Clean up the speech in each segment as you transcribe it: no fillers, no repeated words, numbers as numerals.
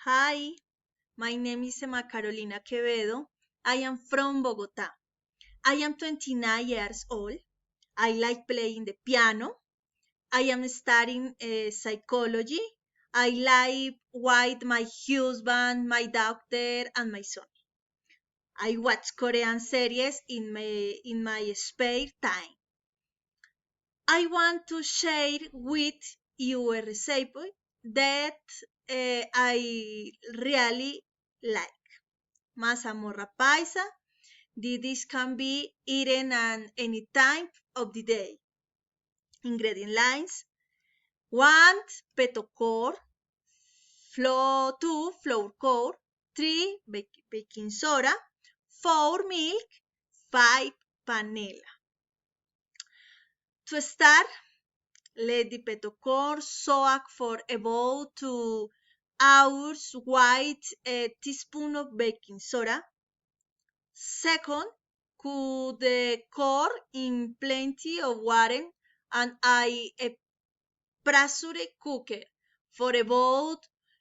Hi, my name is Emma Carolina Quevedo. I am from Bogota. I am 29 years old. I like playing the piano. I am studying psychology. I live with my husband, my daughter, and my son. I watch Korean series in my spare time. I want to share with you a recipe that I really like. Mazamorra paisa. The dish can be eaten at any time of the day. Ingredient lines: 1 peto core, 2 flour core, 3 baking soda, 4 milk, 5 panela. To start, let the peto core soak for about 2 hours with a teaspoon of baking soda. Second, cook the core in plenty of water and a pressure cooker for about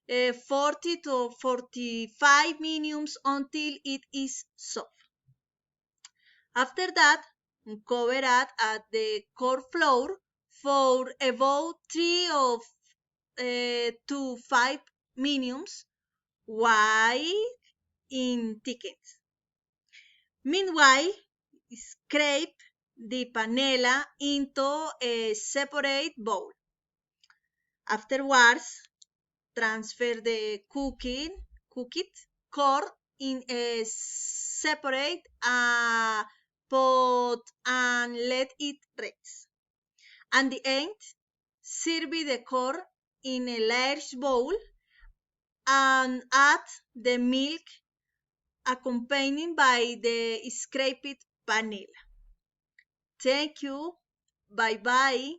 40 to 45 minutes until it is soft. After that, cover it at the core flour for about 3 to 5 minutes while in thickens. Meanwhile, scrape the panela into a separate bowl. Afterwards, transfer the cooked core in a separate pot and let it rest. At the end, serve the core in a large bowl and add the milk accompanied by the scraped vanilla. Thank you. Bye bye.